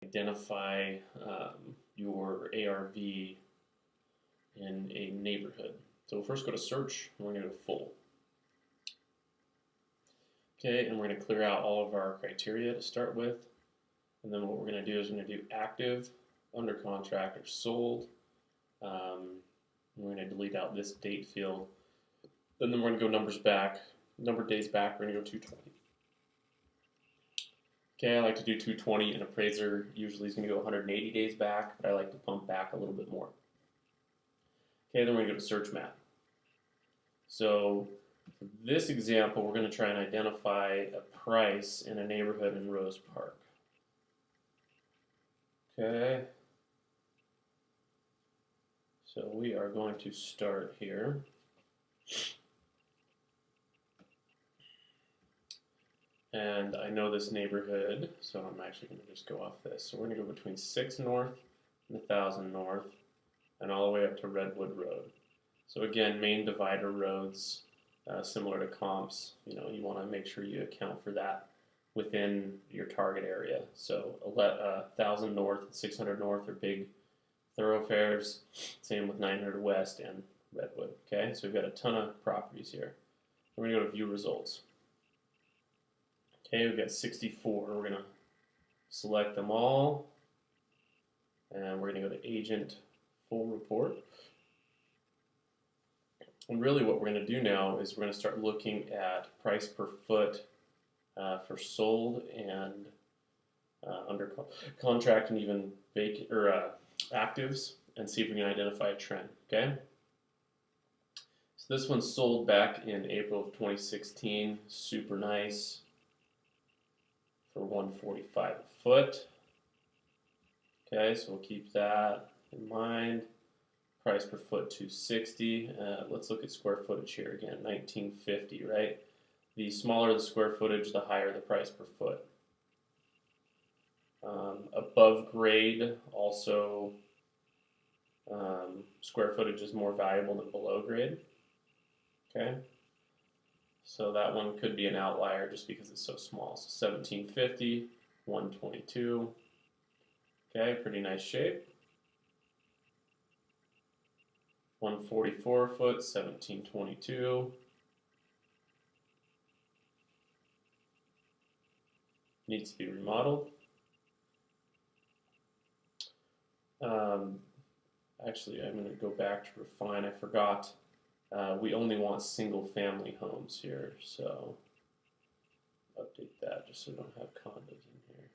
identify your ARV in a neighborhood. So we'll first go to search, and we're going to go full. Okay, and we're going to clear out all of our criteria to start with. And then what we're going to do is we're going to do active, under contract, or sold. We're going to delete out this date field. And then we're going to go number of days back, we're going to go 220. Okay, I like to do 220. An appraiser usually is going to go 180 days back, but I like to pump back a little bit more. Okay, then we're going to go to search map. So for this example, we're going to try and identify a price in a neighborhood in Rose Park. Okay, so we are going to start here. And I know this neighborhood, so I'm actually going to just go off this. So we're going to go between 6 North and 1000 North, and all the way up to Redwood Road. So again, main divider roads, similar to comps. You want to make sure you account for that within your target area. So 1000 North and 600 North are big thoroughfares. Same with 900 West and Redwood. Okay, so we've got a ton of properties here. We're going to go to view results. Okay, we've got 64. We're going to select them all, and we're going to go to agent full report. And really what we're going to do now is we're going to start looking at price per foot for sold and under contract and even vacant or actives, and see if we can identify a trend. Okay. So this one sold back in April of 2016. Super nice for 145 a foot. Okay, so we'll keep that in mind. Price per foot 260. Let's look at square footage here again. 1950, right? The smaller the square footage, the higher the price per foot. Above grade, also square footage is more valuable than below grade. Okay, so that one could be an outlier just because it's so small. So 1750, 122. Okay, pretty nice shape. 144 foot, 1722. Needs to be remodeled. Actually, I'm going to go back to refine. I forgot. We only want single family homes here, so update that just so we don't have condos in here.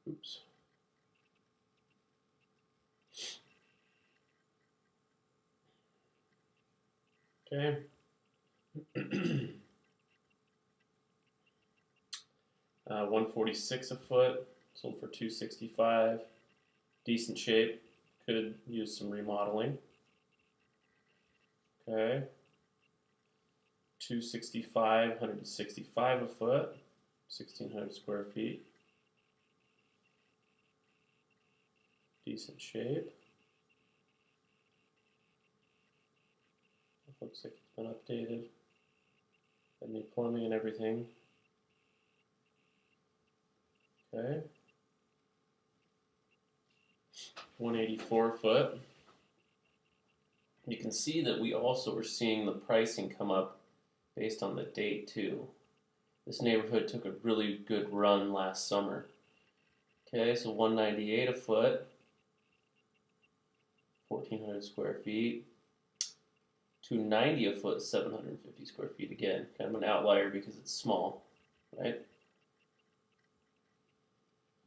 Oops. Okay. 146 a foot, sold for 265. Decent shape, could use some remodeling. Okay. 265, 165 a foot, 1,600 square feet. Decent shape. Looks like it's been updated. Got new plumbing and everything. Okay. 184 foot. You can see that we also are seeing the pricing come up based on the date too. This neighborhood took a really good run last summer. Okay, so 198 a foot, 1,400 square feet. 290 a foot, 750 square feet. Again, kind of an outlier because it's small, right?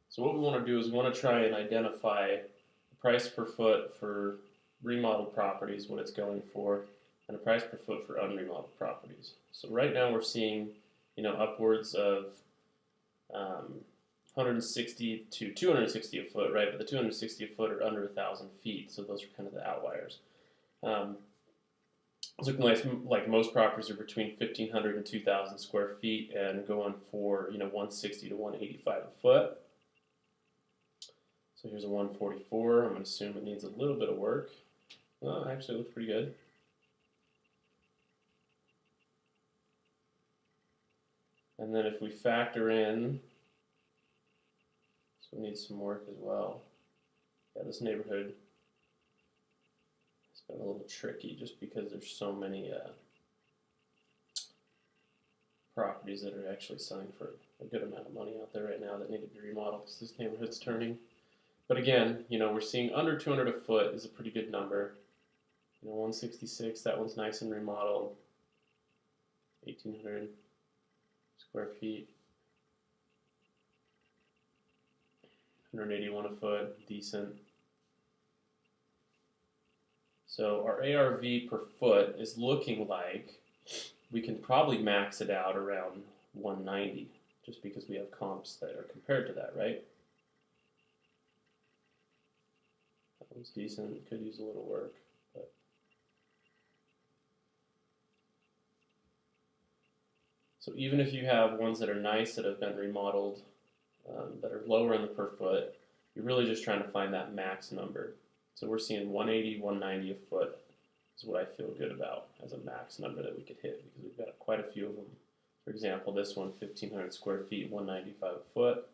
So what we want to do is we want to try and identify the price per foot for remodeled properties, what it's going for, and a price per foot for unremodeled properties. So right now we're seeing, upwards of 160 to 260 a foot, right? But the 260 a foot are under 1,000 feet, so those are kind of the outliers. It's looking like most properties are between 1,500 and 2,000 square feet and going for 160 to 185 a foot. So here's a 144. I'm going to assume it needs a little bit of work. Well, actually, it looks pretty good. And then if we factor in, so we need some work as well. Yeah, this neighborhood has been a little tricky just because there's so many properties that are actually selling for a good amount of money out there right now that need to be remodeled because this neighborhood's turning. But again, we're seeing under 200 a foot is a pretty good number. 166, that one's nice and remodeled. 1,800 square feet. 181 a foot, decent. So our ARV per foot is looking like we can probably max it out around 190, just because we have comps that are compared to that, right? That one's decent, could use a little work. But so even if you have ones that are nice that have been remodeled, that are lower in the per foot, you're really just trying to find that max number. So we're seeing 180, 190 a foot is what I feel good about as a max number that we could hit because we've got quite a few of them. For example, this one, 1,500 square feet, 195 a foot.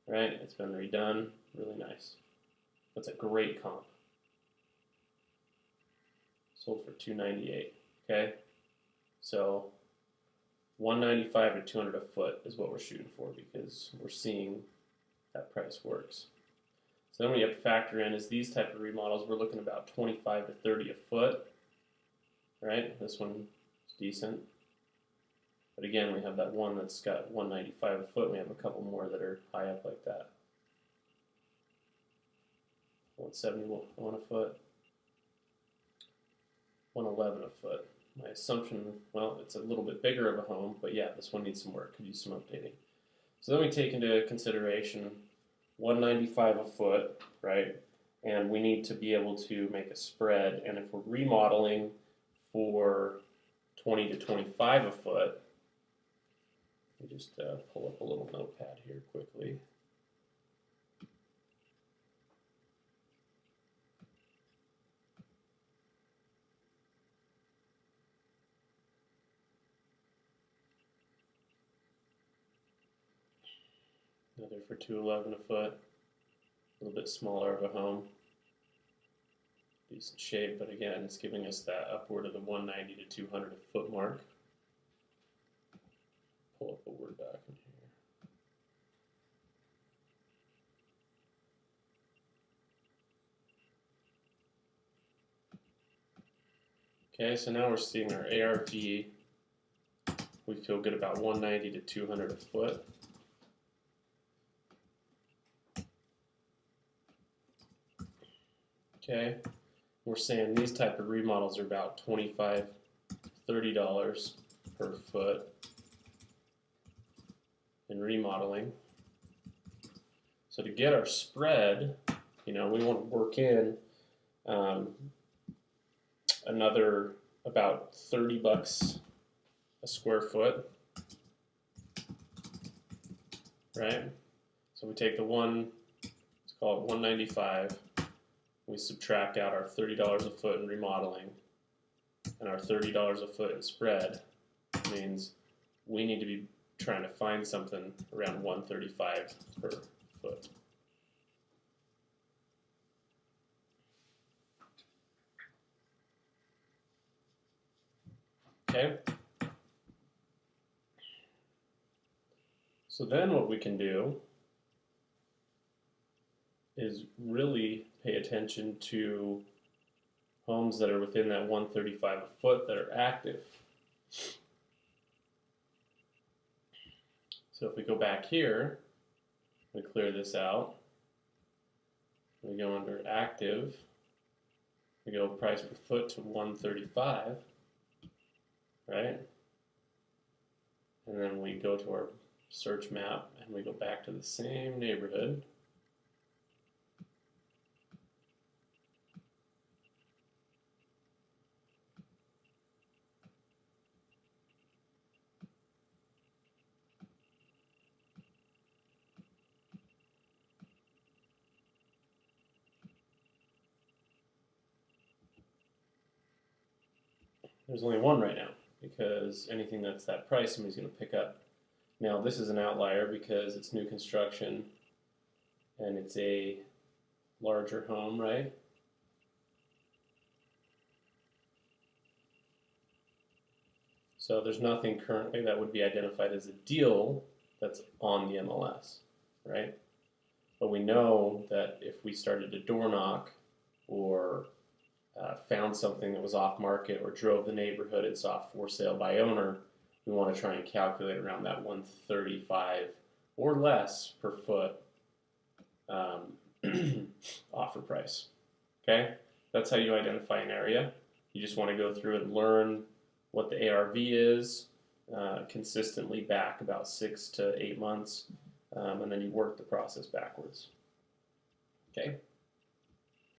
Right? It's been redone. Really nice. That's a great comp. Sold for $298. Okay? So 195 to 200 a foot is what we're shooting for because we're seeing that price works. So then what you have to factor in is these type of remodels, we're looking about 25 to 30 a foot, right? This one is decent. But again, we have that one that's got 195 a foot. We have a couple more that are high up like that. 171 a foot, 111 a foot. My assumption, well, it's a little bit bigger of a home, but yeah, this one needs some work, could use some updating. So then we take into consideration 195 a foot, right? And we need to be able to make a spread. And if we're remodeling for 20 to 25 a foot, let me just pull up a little notepad here quickly. Another for 211 a foot, a little bit smaller of a home. Decent shape, but again, it's giving us that upward of the 190 to 200 a foot mark. Pull up a Word doc in here. Okay, so now we're seeing our ARV. We feel good about 190 to 200 a foot. Okay, we're saying these type of remodels are about $25, $30 per foot in remodeling. So to get our spread, we want to work in another about $30 a square foot, right? So we take the let's call it 195. We subtract out our $30 a foot in remodeling and our $30 a foot in spread. Means we need to be trying to find something around 135 per foot. Okay? So then what we can do is really pay attention to homes that are within that 135 a foot that are active. So if we go back here, we clear this out, we go under active, we go price per foot to 135, right? And then we go to our search map and we go back to the same neighborhood. There's only one right now because anything that's that price, somebody's going to pick up. Now this is an outlier because it's new construction and it's a larger home, right? So there's nothing currently that would be identified as a deal that's on the MLS, right? But we know that if we started to door knock or found something that was off market or drove the neighborhood and saw for sale by owner, we want to try and calculate around that 135 or less per foot offer price. Okay, that's how you identify an area. You just want to go through and learn what the ARV is consistently back about 6 to 8 months, and then you work the process backwards. Okay.